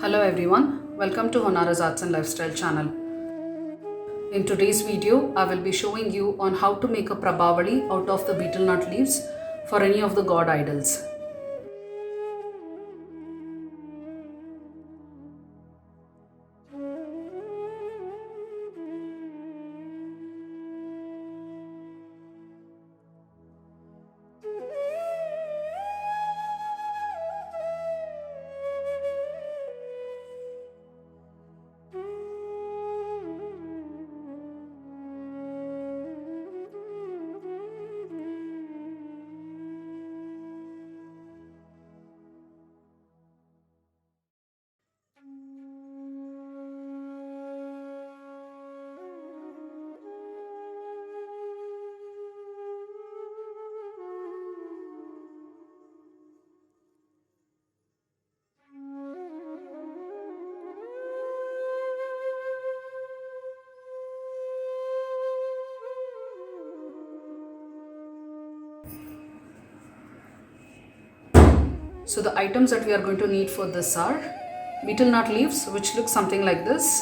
Hello everyone, welcome to Honara's Arts and Lifestyle channel. In today's video, I will be showing you on how to make a Prabhavali out of the betel nut leaves for any of the god idols. So the items that we are going to need for this are betel nut leaves, which look something like this.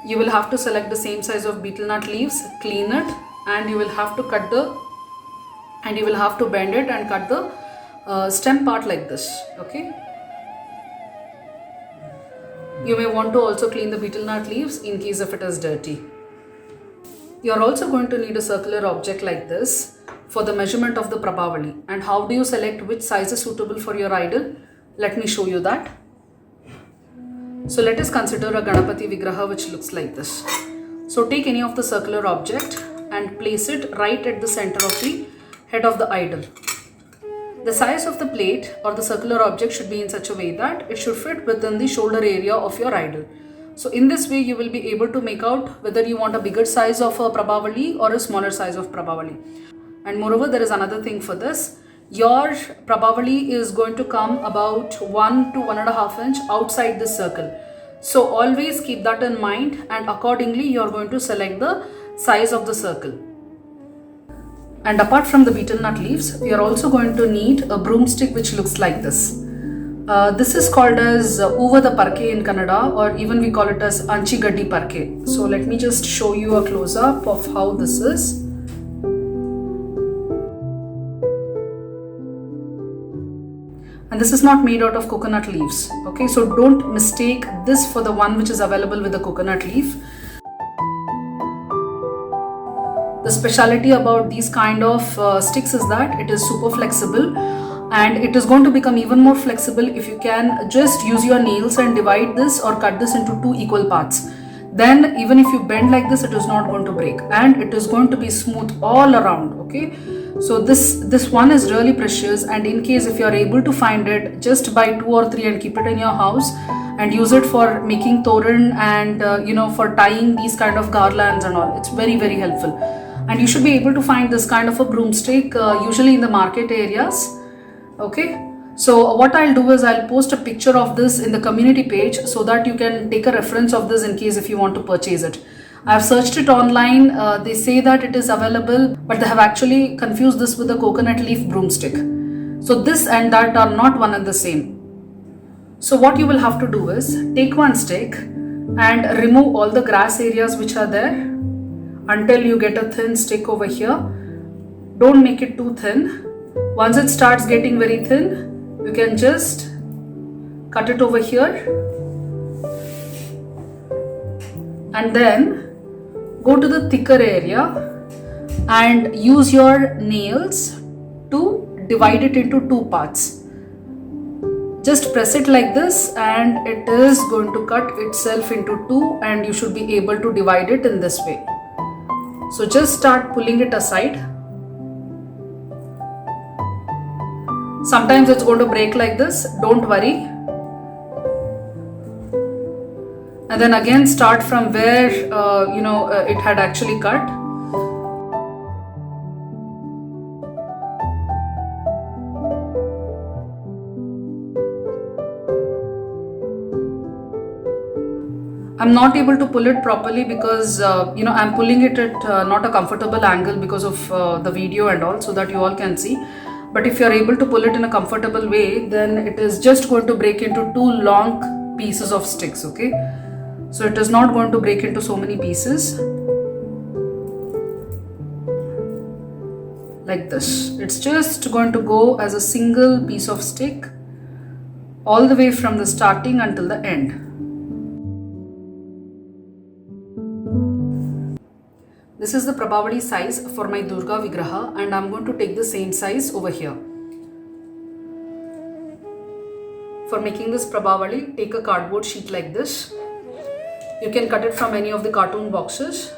You will have to select the same size of betel nut leaves, clean it, and you will have to bend it and cut the stem part like this. Okay. You may want to also clean the betel nut leaves in case if it is dirty. You are also going to need a circular object like this for the measurement of the Prabhavali. And how do you select which size is suitable for your idol? Let me show you that. So let us consider a Ganapati Vigraha which looks like this. So take any of the circular object and place it right at the center of the head of the idol. The size of the plate or the circular object should be in such a way that it should fit within the shoulder area of your idol. So in this way you will be able to make out whether you want a bigger size of a Prabhavali or a smaller size of Prabhavali. And moreover, there is another thing for this. Your Prabhavali is going to come about 1 to 1.5 inch outside this circle. So always keep that in mind, and accordingly you are going to select the size of the circle. And apart from the betel nut leaves, we are also going to need a broomstick which looks like this. This is called as Uva the Parke in Kannada, or even we call it as Anchi Gaddi Parke. So let me just show you a close-up of how this is. And this is not made out of coconut leaves. Okay, so don't mistake this for the one which is available with the coconut leaf. The speciality about these kind of sticks is that it is super flexible, and it is going to become even more flexible if you can just use your nails and divide this or cut this into 2 equal parts. Then even if you bend like this, it is not going to break, and it is going to be smooth all around. Okay, so this one is really precious, and in case if you are able to find it, just buy 2 or 3 and keep it in your house and use it for making toran and for tying these kind of garlands and all. It's very, very helpful. And you should be able to find this kind of a broomstick usually in the market areas. Okay, so what I'll do is I'll post a picture of this in the community page so that you can take a reference of this in case if you want to purchase it. I've searched it online. They say that it is available, but they have actually confused this with a coconut leaf broomstick. So this and that are not one and the same. So what you will have to do is take one stick and remove all the grass areas which are there until you get a thin stick over here. Don't make it too thin. Once it starts getting very thin, you can just cut it over here and then go to the thicker area and use your nails to divide it into 2 parts. Just press it like this and it is going to cut itself into 2, and you should be able to divide it in this way. So just start pulling it aside. Sometimes it's going to break like this, don't worry. And then again start from where it had actually cut. I'm not able to pull it properly because I'm pulling it at not a comfortable angle because of the video and all, so that you all can see. But if you are able to pull it in a comfortable way, then it is just going to break into two long pieces of sticks, okay? So it is not going to break into so many pieces like this. It's just going to go as a single piece of stick all the way from the starting until the end. This is the Prabhavali size for my Durga Vigraha, and I'm going to take the same size over here. For making this Prabhavali, take a cardboard sheet like this. You can cut it from any of the cartoon boxes.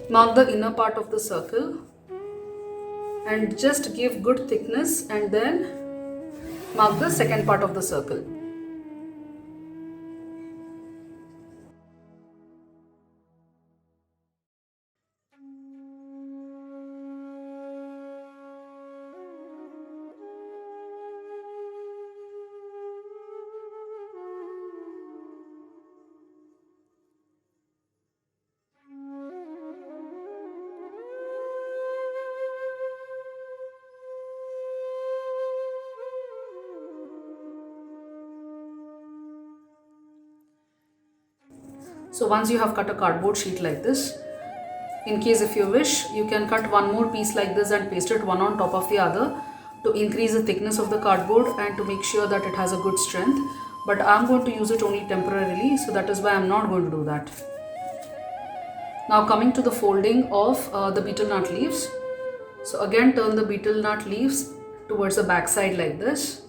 Mark the inner part of the circle and just give good thickness, and then mark the second part of the circle. So once you have cut a cardboard sheet like this, in case if you wish, you can cut one more piece like this and paste it one on top of the other to increase the thickness of the cardboard and to make sure that it has a good strength. But I'm going to use it only temporarily, so that is why I'm not going to do that. Now coming to the folding of the betel nut leaves. So again, turn the betel nut leaves towards the back side like this.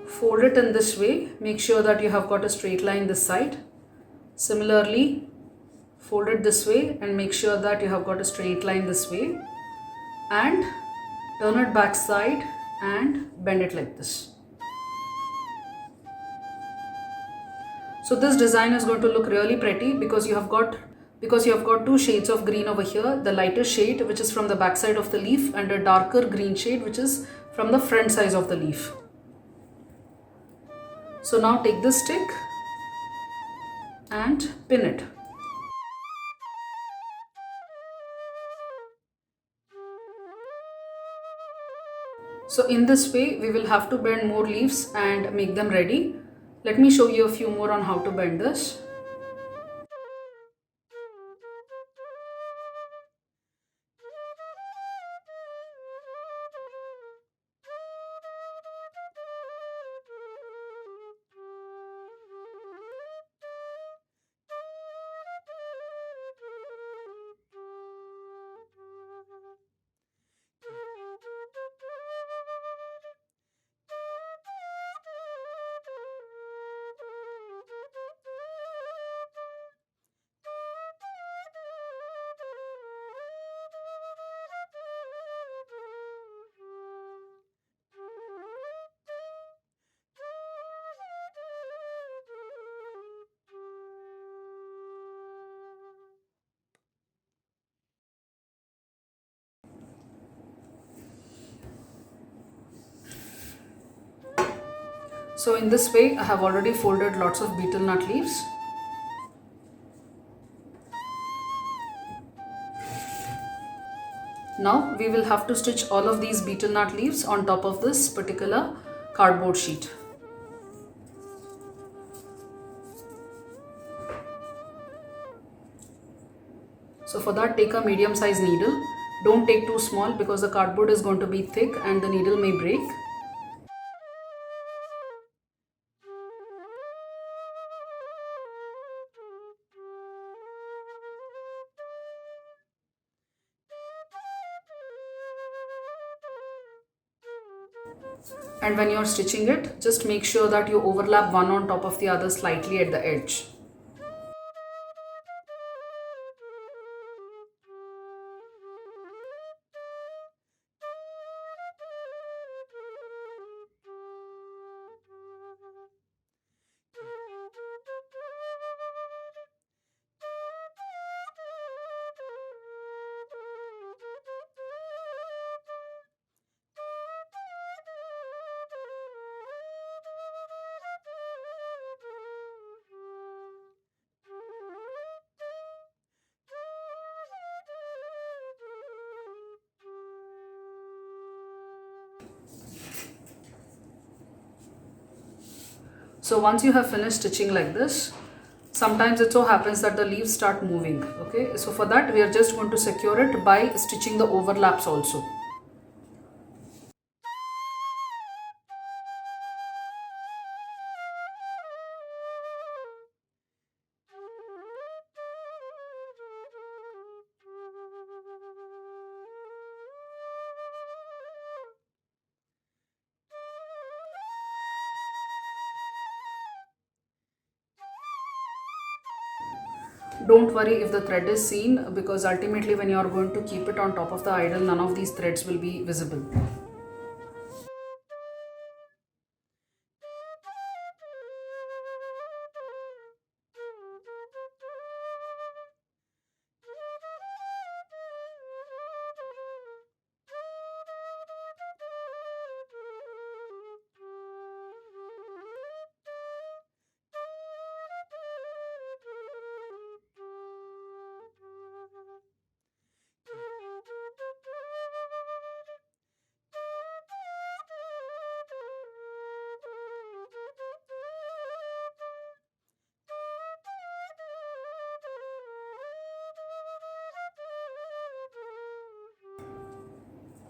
Fold it in this way. Make sure that you have got a straight line this side. Similarly, fold it this way and make sure that you have got a straight line this way, and turn it back side and bend it like this. So this design is going to look really pretty because you have got two shades of green over here, the lighter shade which is from the back side of the leaf and a darker green shade which is from the front side of the leaf. So now take this stick and pin it. So in this way we will have to bend more leaves and make them ready. Let me show you a few more on how to bend this. So in this way I have already folded lots of betel nut leaves. Now we will have to stitch all of these betel nut leaves on top of this particular cardboard sheet. So for that, take a medium size needle. Don't take too small because the cardboard is going to be thick and the needle may break. And when you are stitching it, just make sure that you overlap one on top of the other slightly at the edge. So once you have finished stitching like this, sometimes it so happens that the leaves start moving. Okay, so for that we are just going to secure it by stitching the overlaps also. Don't worry if the thread is seen, because ultimately when you are going to keep it on top of the idol, none of these threads will be visible.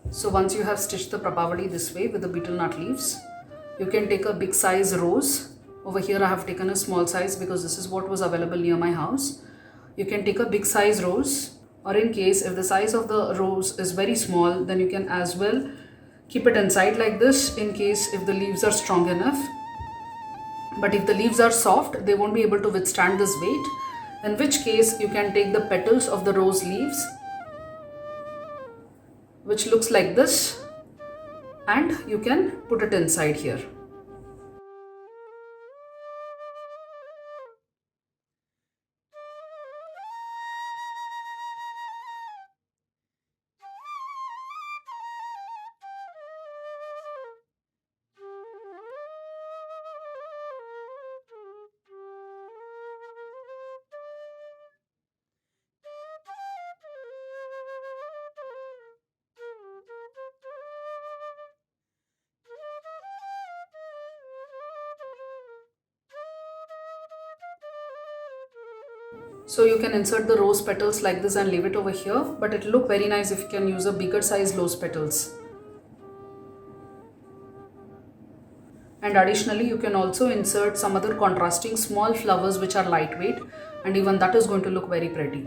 So once you have stitched the Prabhavali this way with the beetle nut leaves, you can take a big size rose. Over here I have taken a small size because this is what was available near my house. You can take a big size rose, or in case if the size of the rose is very small, then you can as well keep it inside like this in case if the leaves are strong enough. But if the leaves are soft, they won't be able to withstand this weight, in which case you can take the petals of the rose leaves, which looks like this, and you can put it inside here. So you can insert the rose petals like this and leave it over here, but it will look very nice if you can use a bigger size rose petals. And additionally, you can also insert some other contrasting small flowers which are lightweight, and even that is going to look very pretty.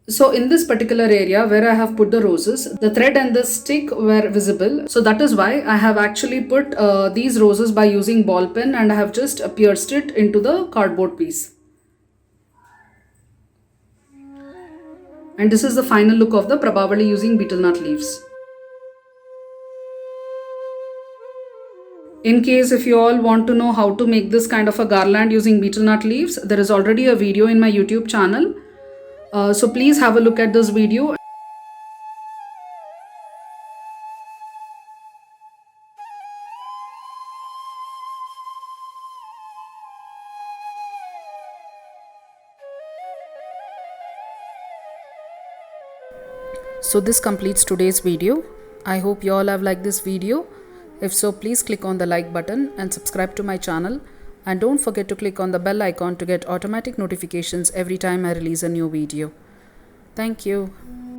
So in this particular area where I have put the roses, the thread and the stick were visible. So that is why I have actually put these roses by using ball pen, and I have just pierced it into the cardboard piece. And this is the final look of the Prabhavali using beetle nut leaves. In case if you all want to know how to make this kind of a garland using beetle nut leaves, there is already a video in my YouTube channel. So please have a look at this video. So this completes today's video. I hope you all have liked this video. If so, please click on the like button and subscribe to my channel. And don't forget to click on the bell icon to get automatic notifications every time I release a new video. Thank you.